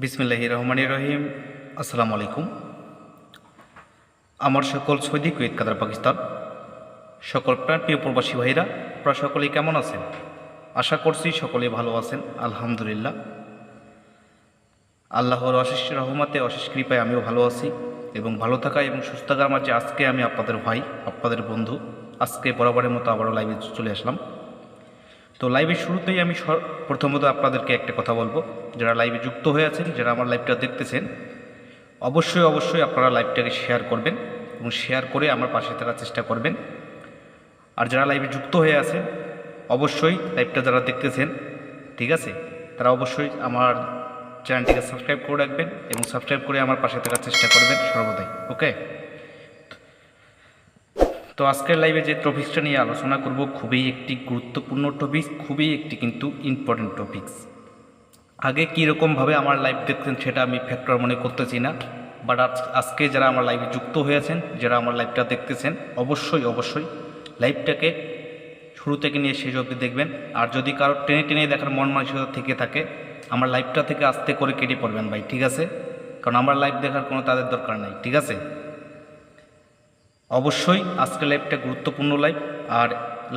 বিসমিল্লাহির রহমানির রহিম। আসসালামু আলাইকুম। আমার সকল সৌদি কুয়েত কাতার পাকিস্তান সকল প্রাণপ্রিয় প্রবাসী ভাইরা, আপনারা সকলেই কেমন আছেন? আশা করছি সকলেই ভালো আছেন। আলহামদুলিল্লাহ, আল্লাহর অশেষ রহমতে অশেষ কৃপায় আমিও ভালো আছি এবং ভালো থাকা এবং সুস্থ থাকার মাঝে আজকে আমি আপনাদের ভাই, আপনাদের বন্ধু, আজকে বরাবরের মতো আবারও লাইভে চলে আসলাম। তো লাইভের শুরুতেই আমি প্রথমত আপনাদেরকে একটা কথা বলবো, যারা লাইভে যুক্ত হয়ে আছেন, যারা আমার লাইভটা দেখতেছেন, অবশ্যই আপনারা লাইভটাকে শেয়ার করবেন এবং শেয়ার করে আমার পাশে থাকার চেষ্টা করবেন। আর যারা লাইভে যুক্ত হয়ে আছেন, অবশ্যই লাইভটা যারা দেখতেছেন, ঠিক আছে, তারা অবশ্যই আমার চ্যানেলটিকে সাবস্ক্রাইব করে রাখবেন এবং সাবস্ক্রাইব করে আমার পাশে থাকার চেষ্টা করবেন সর্বদাই। ওকে, তো আজকের লাইভে যে টপিক্সটা নিয়ে আলোচনা করব খুবই একটি গুরুত্বপূর্ণ টপিক্স, খুবই একটি কিন্তু ইম্পর্টেন্ট টপিক্স। আগে কীরকমভাবে আমার লাইভ দেখতেন সেটা আমি ফ্যাক্টর মনে করতেছি না, বাট আজকে যারা আমার লাইভে যুক্ত হয়েছেন, যারা আমার লাইভটা দেখতেছেন, অবশ্যই লাইভটাকে শুরু থেকে নিয়ে শেষ অবধি দেখবেন। আর যদি কারো টেনে দেখার মন মানসিকতা থেকে থাকে, আমার লাইভটা থেকে আস্তে করে কেটে পড়বেন ভাই, ঠিক আছে? কারণ আমার লাইভ দেখার কোনো তাদের দরকার নাই, ঠিক আছে? অবশ্যই আজকের লাইভটা গুরুত্বপূর্ণ লাইভ। আর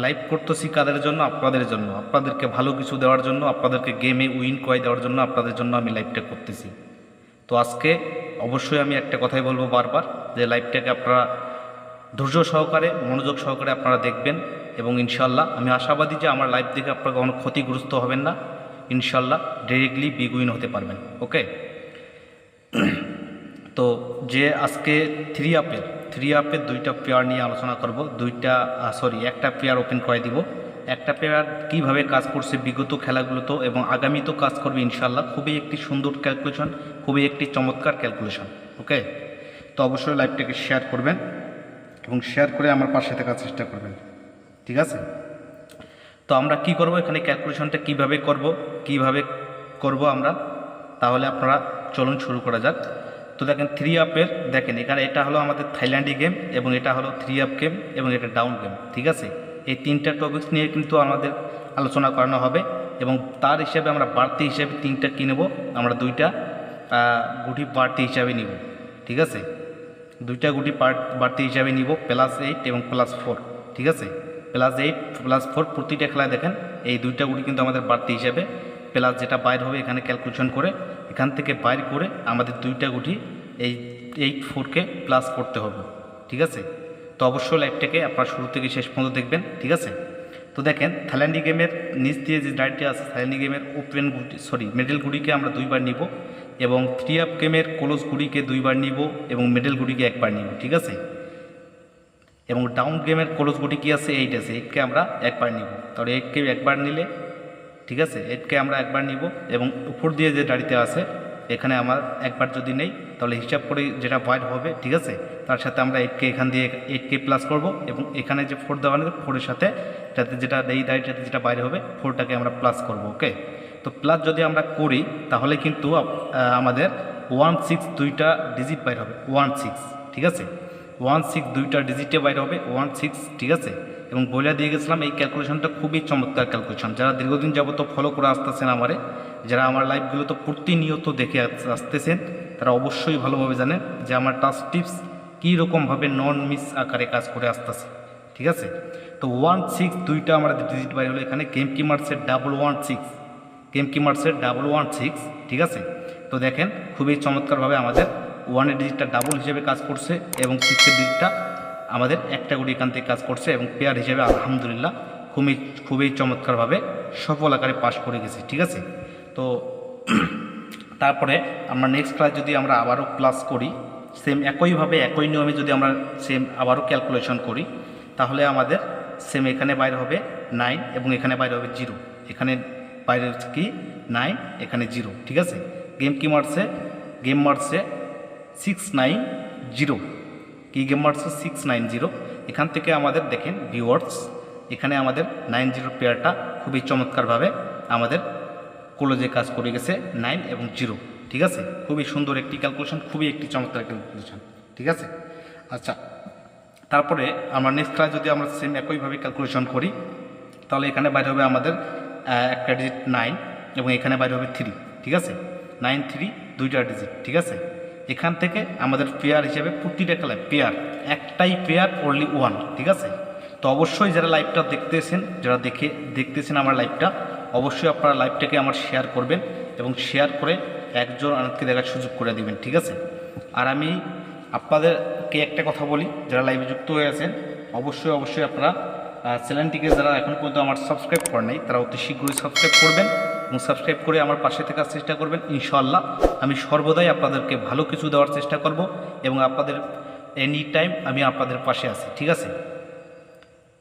লাইভ করতেছি কাদের জন্য? আপনাদের জন্য, আপনাদেরকে ভালো কিছু দেওয়ার জন্য, আপনাদেরকে গেমে উইন করাই দেওয়ার জন্য, আপনাদের জন্য আমি লাইভটা করতেছি। তো আজকে অবশ্যই আমি একটা কথাই বলবো বারবার, যে লাইভটাকে আপনারা ধৈর্য সহকারে, মনোযোগ সহকারে আপনারা দেখবেন এবং ইনশাল্লাহ আমি আশাবাদী যে আমার লাইভ দেখে আপনারা কোনো ক্ষতিগ্রস্ত হবেন না, ইনশাল্লাহ ডিরেক্টলি বিগ উইন হতে পারবেন। ওকে, তো যে আজকে থ্রি আপের দুইটা পেয়ার নিয়ে আলোচনা করব। একটা পেয়ার ওপেন করে দিব। একটা পেয়ার কিভাবে কাজ করছে বিগত খেলাগুলোতেও এবং আগামীতেও কাজ করবে ইনশাল্লাহ। খুবই একটি সুন্দর ক্যালকুলেশন, খুবই একটি চমৎকার ক্যালকুলেশন। ওকে, তো অবশ্যই লাইভটাকে শেয়ার করবেন এবং শেয়ার করে আমার পাশে থাকার চেষ্টা করবেন, ঠিক আছে? তো আমরা কি করব, এখানে ক্যালকুলেশনটা কিভাবে করব আমরা, তাহলে আপনারা চলুন শুরু করা যাক। তো দেখেন থ্রি আপের, দেখেন এখানে এটা হলো আমাদের থাইল্যান্ডি গেম এবং এটা হলো থ্রি আপ গেম এবং এটা ডাউন গেম, ঠিক আছে? এই তিনটা টপিকস নিয়ে কিন্তু আমাদের আলোচনা করানো হবে এবং তার হিসাবে আমরা বাড়তি হিসাবে তিনটা কী নেব, আমরা দুইটা গুটি বাড়তি হিসাবে নিব, ঠিক আছে? দুইটা গুটি বাড়তি হিসাবে নিব, +8 এবং +4, ঠিক আছে? +8 +4 প্রতিটা খেলায় দেখেন এই দুইটা গুটি কিন্তু আমাদের বাড়তি হিসাবে, প্লাস যেটা বাইর হবে এখানে ক্যালকুলেশন করে, এখান থেকে বাইর করে আমাদের দুইটা গুটি এই 8-4কে প্লাস করতে হবে, ঠিক আছে? তো অবশ্যই লাইভটাকে আপনারা শুরু থেকে শেষ পর্যন্ত দেখবেন, ঠিক আছে? তো দেখেন থাইল্যান্ডি গেমের নিচ দিয়ে যে ডাইটটা আছে, থাইল্যান্ডি গেমের মিডল গুটিকে আমরা দুইবার নিব এবং থ্রি আপ গেমের ক্লোজ গুটিকে দুইবার নিব এবং মিডল গুটিকে একবার নিব, ঠিক আছে? এবং ডাউন গেমের ক্লোজ গুটি কি আছে? 8 আছে, 8কে আমরা একবার নিব। তাহলে 8কে একবার নিলে, ঠিক আছে, 8কে আমরা একবার নিব এবং উপর দিয়ে যে দাঁড়িতে আছে এখানে আমার একবার যদি নেই তাহলে হিসাব করে যেটা বাইর হবে, ঠিক আছে, তার সাথে আমরা 8কে এখান দিয়ে 8কে প্লাস করব এবং এখানে যে 4 দেওয়া নেই, 4-এর সাথে যাতে যেটা এই দাঁড়িটাতে যেটা বাইরে হবে 4টাকে আমরা প্লাস করব। ওকে, তো প্লাস যদি আমরা করি তাহলে কিন্তু আমাদের 16 দুইটা ডিজিট বাইর হবে, 16, ঠিক আছে? 16 দুইটা ডিজিটে বাইরে হবে 16, ঠিক আছে? এবং বইলা দিয়ে গেছিলাম এই ক্যালকুলেশনটা খুবই চমৎকার ক্যালকুলেশন। যারা দীর্ঘদিন যাবত ফলো করে আসতেছেন যারা আমার লাইভগুলো তো প্রতিনিয়ত দেখে আসতেছেন, তারা অবশ্যই ভালোভাবে জানেন যে আমার টাস্ক টিপস কীরকমভাবে নন মিস আকারে কাজ করে আসতেছে, ঠিক আছে? তো 16 দুইটা আমাদের ডিজিট বাইরে হলো, এখানে গেম কিমার্সের 116, ঠিক আছে? তো দেখেন খুবই চমৎকারভাবে আমাদের 1-এর ডিজিটটা ডাবল হিসেবে কাজ করছে এবং 6-এর ডিজিটটা আমাদের একটা গুটি এখান থেকে কাজ করছে এবং পেয়ার হিসেবে আলহামদুলিল্লাহ খুবই চমৎকারভাবে সফল আকারে পাস করে গেছি, ঠিক আছে? তো তারপরে আমরা নেক্সট ক্লাস যদি আমরা আবারও প্লাস করি, সেম একইভাবে একই নিয়মে যদি আমরা সেম আবারও ক্যালকুলেশন করি, তাহলে আমাদের সেম এখানে বাইরে হবে 9 এবং এখানে বাইরে হবে 0, এখানে বাইরে হচ্ছে কি 9, এখানে 0, ঠিক আছে? গেম মারছে 690, গেম মারছে 690। এখান থেকে আমাদের দেখেন ভিউয়ার্স, এখানে আমাদের 90 পেয়ারটা খুবই চমৎকারভাবে আমাদের ক্লোজে কাজ করে গেছে 9 এবং 0, ঠিক আছে? খুবই সুন্দর একটি ক্যালকুলেশন, খুবই একটি চমৎকার ক্যালকুলেশন, ঠিক আছে? আচ্ছা, তারপরে আমরা নেক্সট ক্লাস যদি আমরা সেম একইভাবে ক্যালকুলেশন করি, তাহলে এখানে বাইরে হবে আমাদের একটা ডিজিট 9 এবং এখানে বাইরে হবে 3, ঠিক আছে? 9, 3 2টা ডিজিট, ঠিক আছে। এখান থেকে আমাদের পেয়ার হিসেবে প্রতিটা খেলায় পেয়ার, একটাই পেয়ার অনলি 1, ঠিক আছে। তো অবশ্যই যারা লাইভটা দেখতেছেন, যারা দেখতেছেন আমার লাইভটা, অবশ্যই আপনারা লাইভটাকে আমার শেয়ার করবেন এবং শেয়ার করে একজন আরেককে দেখার সুযোগ করে দিবেন, ঠিক আছে। আর আমি আপনাদেরকে একটা কথা বলি, যারা লাইভে যুক্ত হয়ে আছেন, অবশ্যই আপনারা চ্যানেলটিকে যারা এখন পর্যন্ত আমার সাবস্ক্রাইব করেন নাই, তারা অতি শীঘ্রই সাবস্ক্রাইব করবেন এবং সাবস্ক্রাইব করে আমার পাশে থাকার চেষ্টা করবেন। ইনশাআল্লাহ আমি সর্বদাই আপনাদেরকে ভালো কিছু দেওয়ার চেষ্টা করব এবং আপনাদের এনি টাইম আমি আপনাদের পাশে আছি, ঠিক আছে।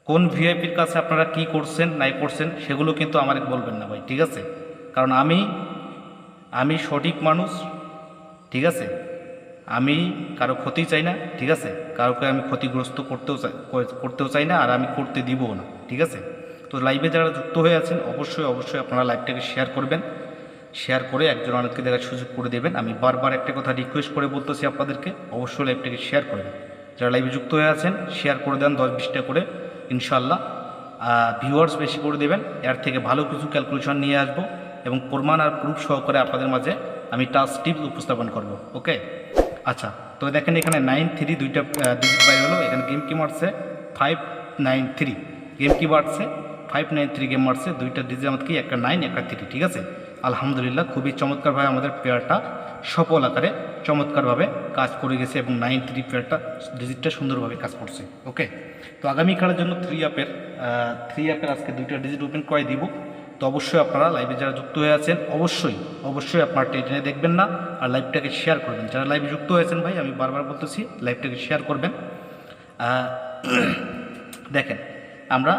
কোন ভিআইপির কাছে আপনারা কি করছেন নাই করছেন সেগুলো কিন্তু আমাকে বলবেন না ভাই, ঠিক আছে। কারণ আমি সঠিক মানুষ, ঠিক আছে। আমি কারো ক্ষতি চাই না, ঠিক আছে। কারোকে আমি ক্ষতিগ্রস্ত করতেও চাই না, আর আমি করতে দিবও না, ঠিক আছে। তো লাইভে যারা যুক্ত হয়ে আছেন, অবশ্যই আপনারা লাইভটাকে শেয়ার করবেন, শেয়ার করে একজন অনেককে দেখার সুযোগ করে দেবেন। আমি বারবার একটা কথা রিকোয়েস্ট করে বলতেছি আপনাদেরকে, অবশ্যই লাইভটাকে শেয়ার করবেন। যারা লাইভে যুক্ত হয়ে আছেন শেয়ার করে দেন 10-20টা করে, ইনশাআল্লাহ ভিউয়ার্স বেশি করে দেবেন। এর থেকে ভালো কিছু ক্যালকুলেশন নিয়ে আসবো এবং প্রমাণ আর প্রুফ সহকারে আপনাদের মাঝে আমি টাস্ক টিপস উপস্থাপন করব, ওকে। আচ্ছা, তো দেখেন এখানে 9-3 2টা ডিজিট বাইর হলো। এখানে গেম কি মারছে 593, গেম কি বাড়ছে 593 গেম মারছে। 2টা ডিজিট আমাদের কি, একটা 9 একটা 3, ঠিক আছে। আলহামদুলিল্লাহ, খুবই চমৎকারভাবে আমাদের পেয়ারটা সফল আকারে চমৎকারভাবে কাজ করে গেছে এবং 9-3 পেয়ারটা ডিজিটটা সুন্দরভাবে কাজ করছে, ওকে। তো আগামীকালের জন্য 3 অ্যাপের আজকে 2টা ডিজিট ওপেন করে দিব। তো অবশ্যই আপনারা লাইভে যারা যুক্ত হয়ে আছেন, অবশ্যই আপনারা টেনে দেখবেন না আর লাইভটাকে শেয়ার করবেন। যারা লাইভে যুক্ত হয়েছেন ভাই, আমি বারবার বলতেছি লাইভটাকে শেয়ার করবেন। দেখেন আমরা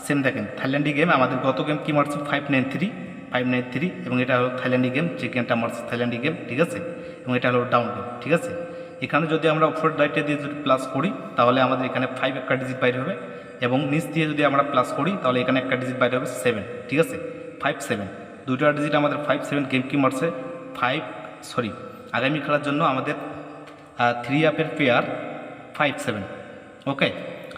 সেম, দেখেন থাইল্যান্ডি গেম আমাদের গত গেম কি মারছে 593 এবং এটা হলো থাইল্যান্ডি গেম, যে গেমটা মারছে থাইল্যান্ডি গেম, ঠিক আছে। এবং এটা হলো ডাউন গেম, ঠিক আছে। এখানে যদি আমরা উপর ডাইটে দিয়ে যদি প্লাস করি তাহলে আমাদের এখানে 5 একটা ডিজিট বাইরে হবে এবং নিচ দিয়ে যদি আমরা প্লাস করি তাহলে এখানে একটা ডিজিট বাইরে হবে 7, ঠিক আছে। 5-7 2টা ডিজিট আমাদের 5-7 গেম কি মারছে আগামী খেলার জন্য আমাদের 3 অ্যাপের পেয়ার 5-7, ওকে।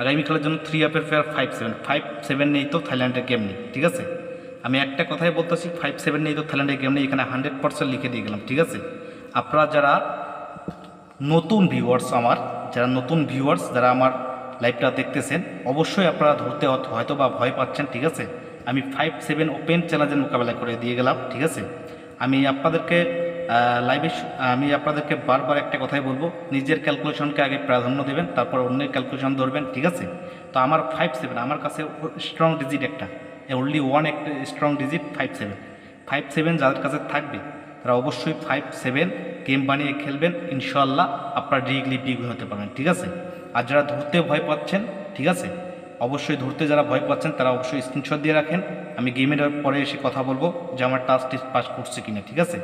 আগামী খেলার জন্য 3 অ্যাপের পেয়ার 5-7 নেই তো থাইল্যান্ডের গেম নেই, ঠিক আছে। আমি একটা কথাই বলতেছি, 5-7 নেই তো থাইল্যান্ডের গেম নেই, এখানে 100% লিখে দিয়ে গেলাম, ঠিক আছে। আপনারা যারা নতুন ভিউয়ার্স, যারা আমার লাইভটা দেখতেছেন, অবশ্যই আপনারা ধরতে হয়তো বা ভয় পাচ্ছেন, ঠিক আছে। আমি 5-7 ওপেন চ্যালেঞ্জের মোকাবেলা করে দিয়ে গেলাম, ঠিক আছে। আমি আপনাদেরকে বারবার একটা কথাই বলবো, নিজের ক্যালকুলেশনকে আগে প্রাধান্য দেবেন, তারপর অন্যের ক্যালকুলেশন ধরবেন, ঠিক আছে। তো আমার 5-7 আমার কাছে স্ট্রং ডিজিট একটা, অনলি 1 একটা স্ট্রং ডিজিট 5-7 যাদের কাছে থাকবে তারা অবশ্যই 5-7 গেম বানিয়ে খেলবেন। ইনশাআল্লাহ আপনারা ডিগ্রি বিগ হতে পারবেন, ঠিক আছে। আর যারা ধরতে ভয় পাচ্ছেন, ঠিক আছে, অবশ্যই ধরতে যারা ভয় পাচ্ছেন তারা অবশ্যই স্ক্রিনশট দিয়ে রাখেন। আমি গেমের পরে এসে কথা বলবো যে আমার টাস্ক পাস করছে কিনা, ঠিক আছে।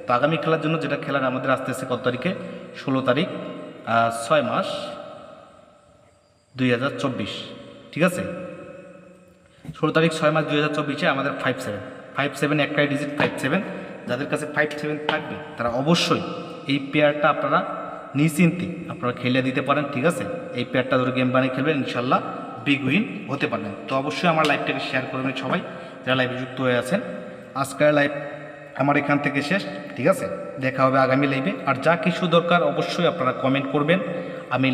তো আগামী খেলার জন্য যেটা খেলার আমাদের আসতেছে কত তারিখে, 16 তারিখ 6 মাস 2024, ঠিক আছে। 16 তারিখ 6 মাস 2024 আমাদের 5-7 একটাই ডিজিট 5-7। যাদের কাছে 5-7 থাকবে তারা অবশ্যই এই পেয়ারটা আপনারা নিশ্চিন্তে আপনারা খেলে দিতে পারেন, ঠিক আছে। এই পেয়ারটা ধরে গেম বানিয়ে খেলবেন, ইনশাল্লাহ বিগ উইন হতে পারবেন। তো অবশ্যই আমার লাইভটাকে শেয়ার করবেন সবাই যারা লাইভে যুক্ত হয়ে আছেন। আজকের লাইভ আমার এখান থেকে শেষ, ঠিক আছে। দেখা হবে আগামী লাইভে। আর যা কিছু দরকার অবশ্যই আপনারা কমেন্ট করবেন, আমি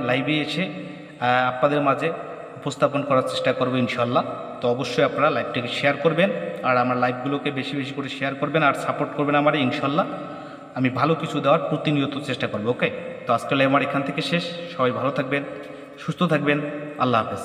লাইভে এসে আপনাদের মাঝে উপস্থাপন করার চেষ্টা করবো ইনশাল্লাহ। তো অবশ্যই আপনারা লাইভটাকে শেয়ার করবেন আর আমার লাইভগুলোকে বেশি বেশি করে শেয়ার করবেন আর সাপোর্ট করবেন আমার, ইনশাল্লাহ আমি ভালো কিছু দেওয়ার প্রতিনিয়ত চেষ্টা করবো, ওকে। তো আজকে লাইভ আমার এখান থেকে শেষ। সবাই ভালো থাকবেন, সুস্থ থাকবেন, আল্লাহ হাফেজ।